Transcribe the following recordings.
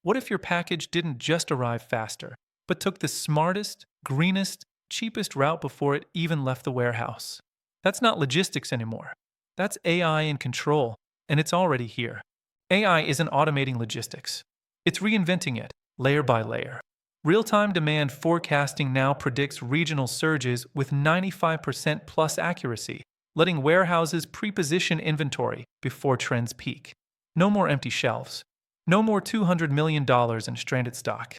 What if your package didn't just arrive faster, but took the smartest, greenest, cheapest route before it even left the warehouse? That's not logistics anymore. That's AI in control, and it's already here. AI isn't automating logistics. It's reinventing it, layer by layer. Real-time demand forecasting now predicts regional surges with 95% plus accuracy, letting warehouses pre-position inventory before trends peak. No more empty shelves. No more $200 million in stranded stock.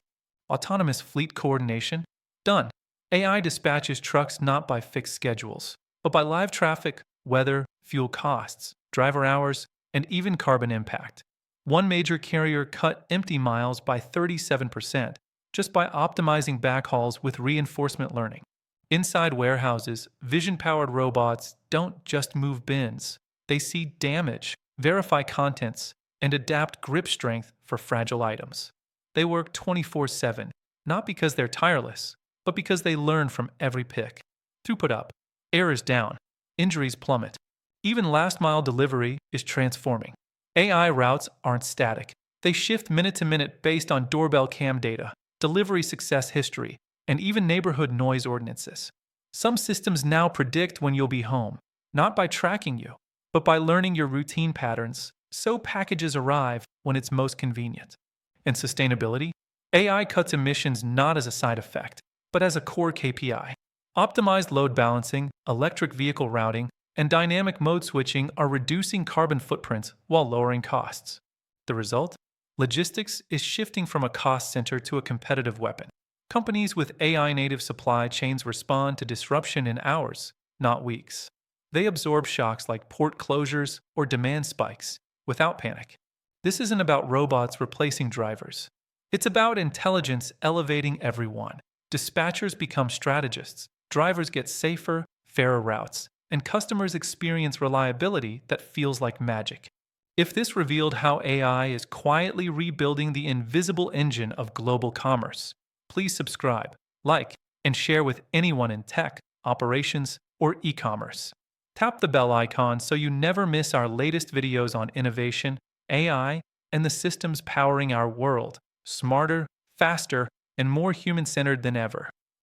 Autonomous fleet coordination? Done. AI dispatches trucks not by fixed schedules, but by live traffic, weather, fuel costs, driver hours, and even carbon impact. One major carrier cut empty miles by 37% just by optimizing backhauls with reinforcement learning. Inside warehouses, vision-powered robots don't just move bins. They see damage, verify contents, and adapt grip strength for fragile items. They work 24/7, not because they're tireless, but because they learn from every pick. Throughput up, errors down, injuries plummet. Even last-mile delivery is transforming. AI routes aren't static. They shift minute to minute based on doorbell cam data, delivery success history, and even neighborhood noise ordinances. Some systems now predict when you'll be home, not by tracking you, but by learning your routine patterns, so packages arrive when it's most convenient. And sustainability? AI cuts emissions not as a side effect, but as a core KPI. Optimized load balancing, electric vehicle routing, and dynamic mode switching are reducing carbon footprints while lowering costs. The result? Logistics is shifting from a cost center to a competitive weapon. Companies with AI-native supply chains respond to disruption in hours, not weeks. They absorb shocks like port closures or demand spikes without panic. This isn't about robots replacing drivers. It's about intelligence elevating everyone. Dispatchers become strategists, drivers get safer, fairer routes, and customers experience reliability that feels like magic. If this revealed how AI is quietly rebuilding the invisible engine of global commerce, please subscribe, like, and share with anyone in tech, operations, or e-commerce. Tap the bell icon so you never miss our latest videos on innovation, AI, and the systems powering our world, smarter, faster, and more human-centered than ever.